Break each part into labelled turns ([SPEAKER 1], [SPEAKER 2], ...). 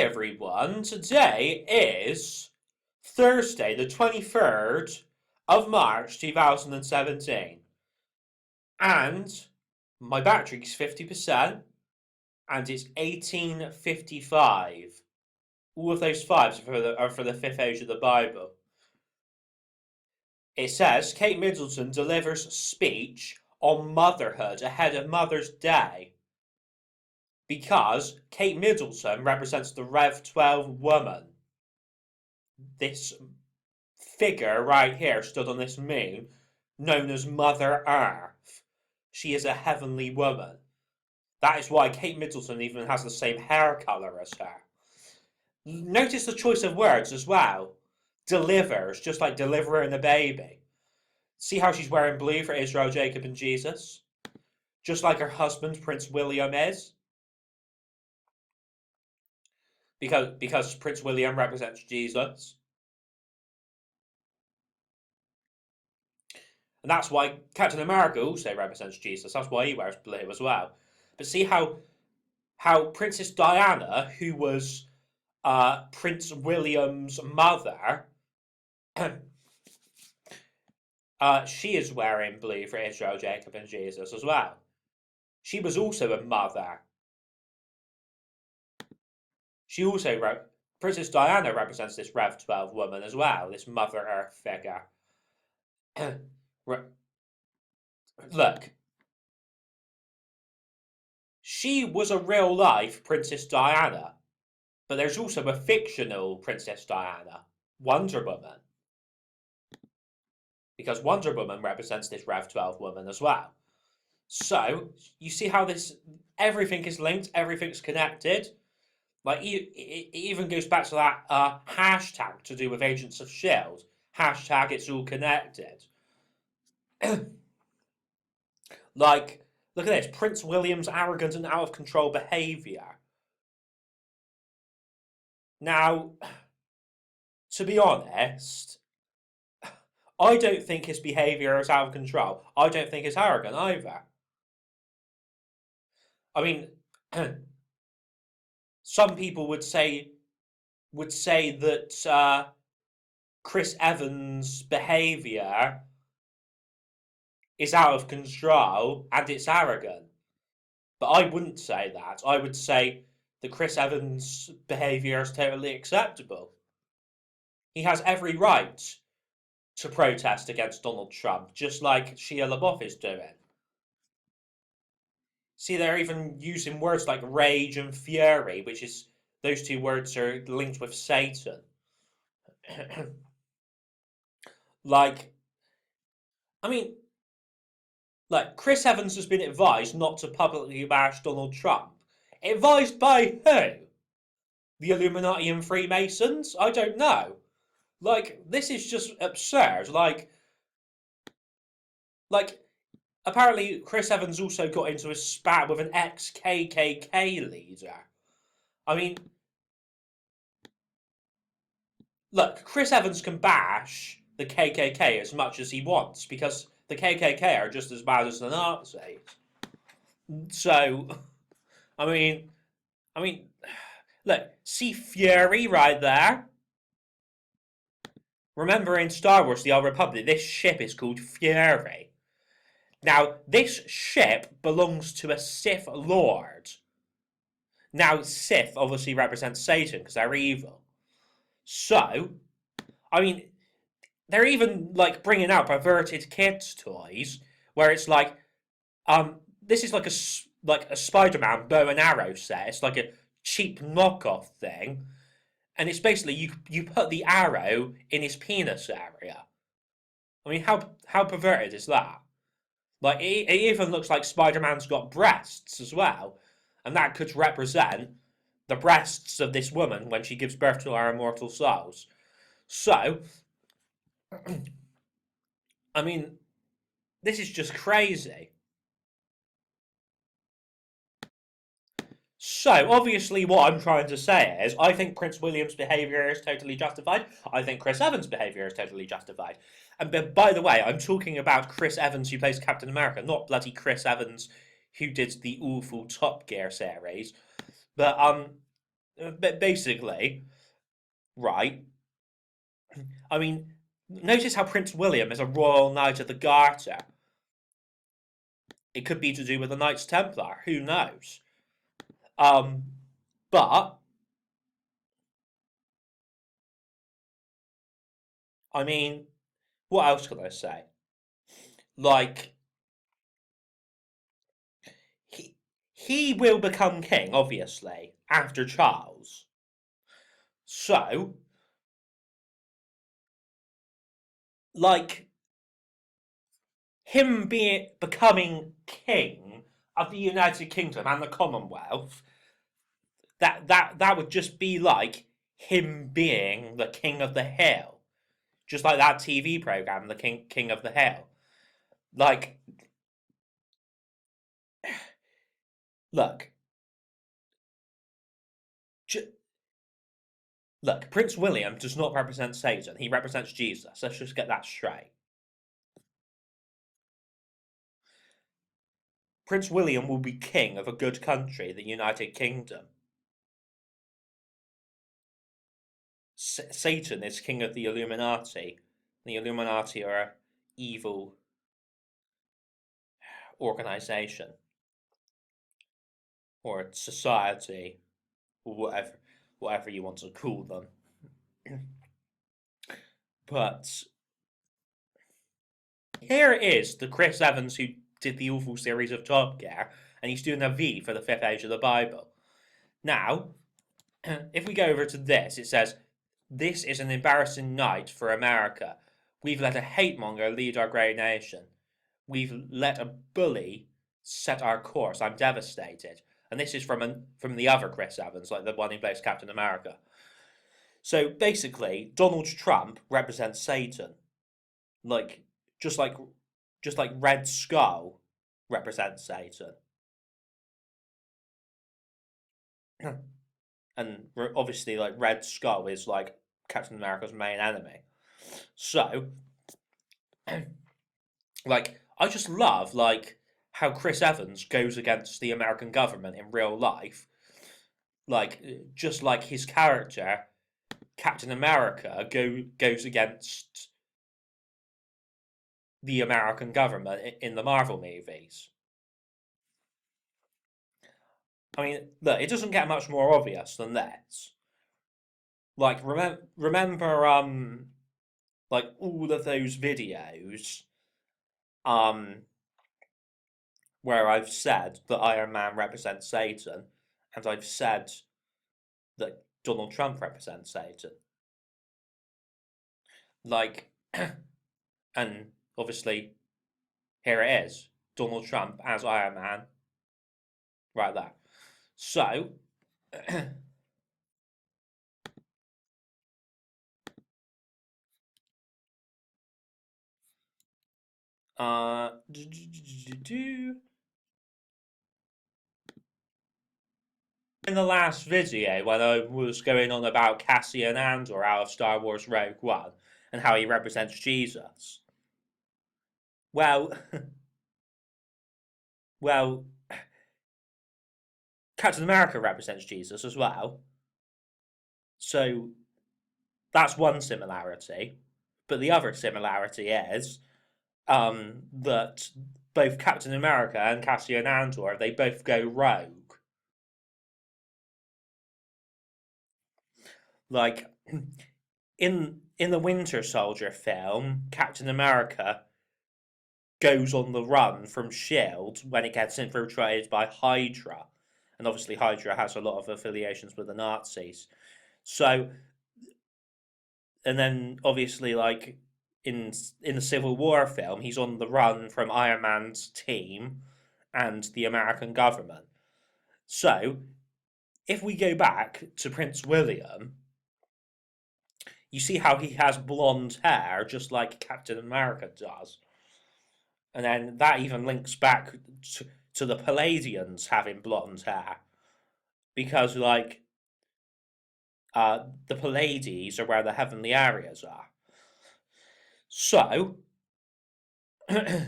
[SPEAKER 1] everyone, today is Thursday, the 23rd of March 2017, and my battery's 50%, and it's 1855. All of those fives are for the fifth age of the Bible. It says Kate Middleton delivers speech on motherhood ahead of Mother's Day because Kate Middleton represents the Rev 12 woman. This figure right here stood on this moon, known as Mother Earth. She is a heavenly woman. That is why Kate Middleton even has the same hair colour as her. Notice the choice of words as well. Delivers, just like delivering a baby. See how she's wearing blue for Israel, Jacob, and Jesus? Just like her husband, Prince William, is. Because Prince William represents Jesus. And that's why Captain America also represents Jesus. That's why he wears blue as well. But see how Princess Diana, who was Prince William's mother, she is wearing blue for Israel, Jacob, and Jesus as well. She was also a mother. Princess Diana represents this Rev 12 woman as well, this Mother Earth figure. Look. She was a real life Princess Diana, but there's also a fictional Princess Diana, Wonder Woman. Because Wonder Woman represents this Rev 12 woman as well. So, you see how everything is linked, everything's connected? Like, it even goes back to that hashtag to do with Agents of S.H.I.E.L.D. Hashtag it's all connected. Like, look at this. Prince William's arrogant and out of control behaviour. Now, to be honest, I don't think his behaviour is out of control. I don't think it's arrogant either. I mean, some people would say that Chris Evans' behaviour is out of control and it's arrogant. But I wouldn't say that. I would say that Chris Evans' behaviour is totally acceptable. He has every right to protest against Donald Trump, just like Shia LaBeouf is doing. See, they're even using words like rage and fury, which is, those two words are linked with Satan. Like, I mean, like, Chris Evans has been advised not to publicly bash Donald Trump. Advised by who? The Illuminati and Freemasons? I don't know. Like, this is just absurd. Like, apparently Chris Evans also got into a spat with an ex-KKK leader. I mean, look, Chris Evans can bash the KKK as much as he wants, because the KKK are just as bad as the Nazis. So, I mean, look, see Fury right there? Remember in Star Wars The Old Republic, this ship is called Fury. Now, this ship belongs to a Sith Lord. Now, Sith obviously represents Satan because they're evil. So, I mean, they're even, like, bringing out perverted kids' toys where it's like, this is like a Spider-Man bow and arrow set. It's like a cheap knockoff thing. And it's basically, you put the arrow in his penis area. I mean, how perverted is that? Like, it even looks like Spider-Man's got breasts as well. And that could represent the breasts of this woman when she gives birth to our immortal souls. So, I mean, this is just crazy. So, obviously what I'm trying to say is, I think Prince William's behaviour is totally justified. I think Chris Evans' behaviour is totally justified. And by the way, I'm talking about Chris Evans who plays Captain America, not bloody Chris Evans who did the awful Top Gear series. But, But basically, right? I mean, notice how Prince William is a Royal Knight of the Garter. It could be to do with the Knights Templar. Who knows? Um, but I mean, what else can I say? Like, he he will become king, obviously, after Charles. So, like, him becoming king of the United Kingdom and the Commonwealth, that would just be like him being the king of the hill, just like that TV program, the King of the Hill. Like, look, look, Prince William does not represent Satan. He represents Jesus. Let's just get that straight. Prince William will be king of a good country, the United Kingdom. Satan is king of the Illuminati. The Illuminati are an evil organization or society, or whatever you want to call them. But here it is, the Chris Evans who did the awful series of Top Gear, and he's doing a V for the fifth age of the Bible. Now, if we go over to this, it says, "This is an embarrassing night for America. We've let a hate monger lead our great nation. We've let a bully set our course. I'm devastated." And this is from the other Chris Evans, like the one who plays Captain America. So basically, Donald Trump represents Satan, like just like just like Red Skull represents Satan, and obviously, like Red Skull is like Captain America's main enemy. So, like, I just love like how Chris Evans goes against the American government in real life, like just like his character Captain America goes against the American government in the Marvel movies. I mean, look, it doesn't get much more obvious than this. Like, remember, like all of those videos, um, where I've said that Iron Man represents Satan, and I've said that Donald Trump represents Satan. Like, and obviously, here it is, Donald Trump as Iron Man, right there. So, in the last video, when I was going on about Cassian Andor out of Star Wars Rogue One and how he represents Jesus, well, well, Captain America represents Jesus as well. So that's one similarity. But the other similarity is that both Captain America and Cassian Andor, they both go rogue. Like in the Winter Soldier film, Captain America goes on the run from Shield when it gets infiltrated by Hydra, and obviously Hydra has a lot of affiliations with the Nazis. So, and then obviously like in the Civil War film, he's on the run from Iron Man's team and the American government. So, if we go back to Prince William, you see how he has blonde hair, just like Captain America does. And then that even links back to the Palladians having blonde hair. Because, like, the Pallades are where the heavenly areas are. So, I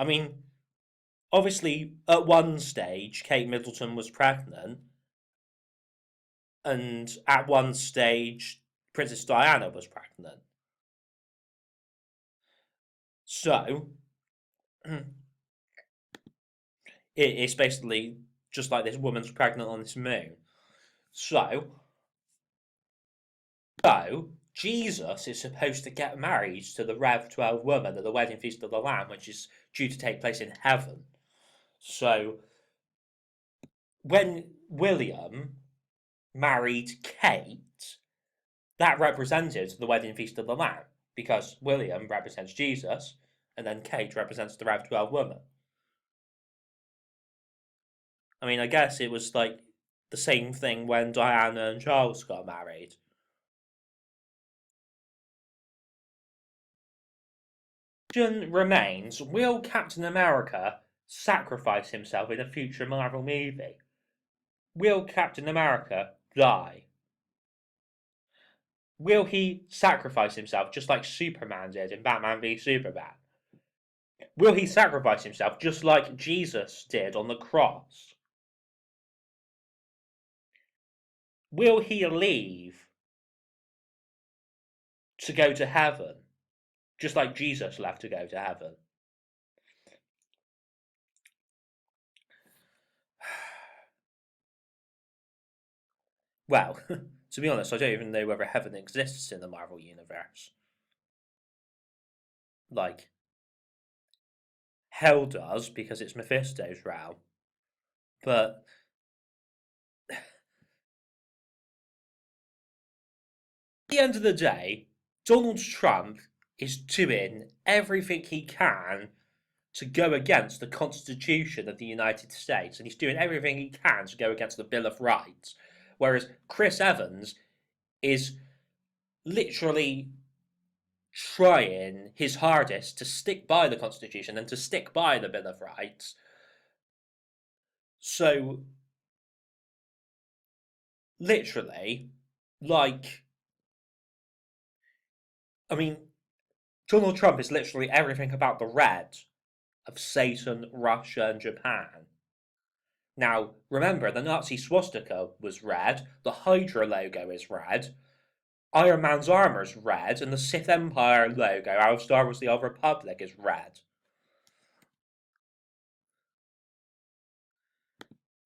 [SPEAKER 1] mean, obviously, at one stage, Kate Middleton was pregnant, And at one stage, Princess Diana was pregnant. So, it's basically just like this woman's pregnant on this moon. So, Jesus is supposed to get married to the Rev 12 woman at the wedding feast of the Lamb, which is due to take place in heaven. So, when William married Kate, that represented the wedding feast of the Lamb, because William represents Jesus, and then Kate represents the Rev 12 woman. I mean, I guess it was like the same thing when Diana and Charles got married. Question remains, will Captain America sacrifice himself in a future Marvel movie? Will Captain America die? Will he sacrifice himself just like Superman did in Batman v Superman? Will he sacrifice himself just like Jesus did on the cross? Will he leave to go to heaven just like Jesus left to go to heaven? Well, to be honest, I don't even know whether heaven exists in the Marvel universe. Like, hell does because it's Mephisto's realm. But at the end of the day, Donald Trump is doing everything he can to go against the Constitution of the United States, and he's doing everything he can to go against the Bill of Rights. Whereas Chris Evans is literally trying his hardest to stick by the Constitution and to stick by the Bill of Rights. So, literally, like, I mean, Donald Trump is literally everything about the red of Satan, Russia, and Japan. Now, remember, the Nazi swastika was red, the Hydra logo is red, Iron Man's armor's red, and the Sith Empire logo out of Star Wars The Old Republic is red.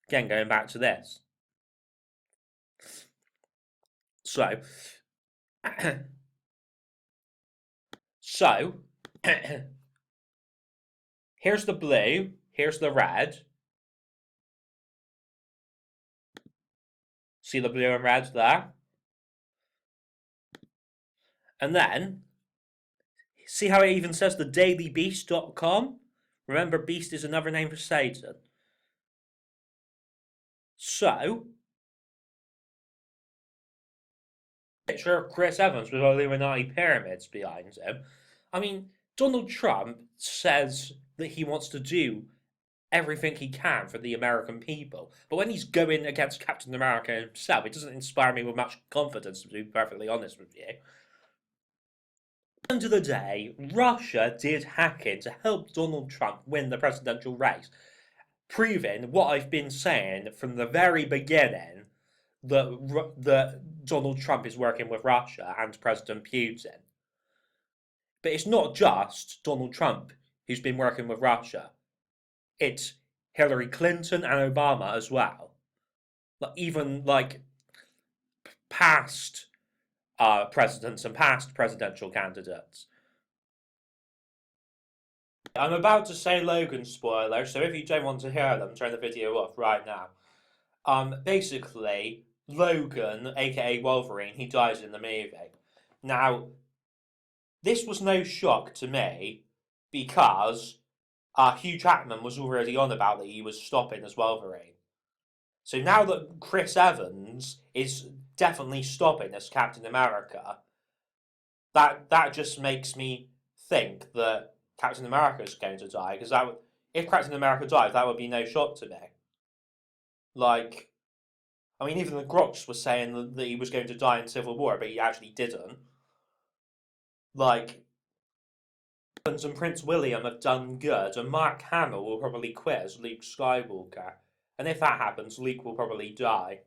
[SPEAKER 1] Again, going back to this. So, here's the blue, here's the red. See the blue and red there? And then, see how it even says thedailybeast.com? Remember, beast is another name for Satan. So, picture of Chris Evans with Illuminati pyramids behind him. I mean, Donald Trump says that he wants to do everything he can for the American people. But when he's going against Captain America himself, it doesn't inspire me with much confidence, to be perfectly honest with you. At the end of the day, Russia did hack in to help Donald Trump win the presidential race, proving what I've been saying from the very beginning, that Donald Trump is working with Russia and President Putin. But it's not just Donald Trump who's been working with Russia. It's Hillary Clinton and Obama as well. Even like past presidents and past presidential candidates. I'm about to say Logan spoilers, so if you don't want to hear them, turn the video off right now. Basically, Logan, aka Wolverine, he dies in the movie. Now, this was no shock to me because Hugh Jackman was already on about that he was stopping as Wolverine. So now that Chris Evans is definitely stopping as Captain America, that just makes me think that Captain America is going to die, because if Captain America dies, that would be no shock to me. Like, I mean, even the Groks was saying that he was going to die in Civil War, but he actually didn't. Like, Evans and Prince William have done good, and Mark Hamill will probably quit as Luke Skywalker. And if that happens, Luke will probably die.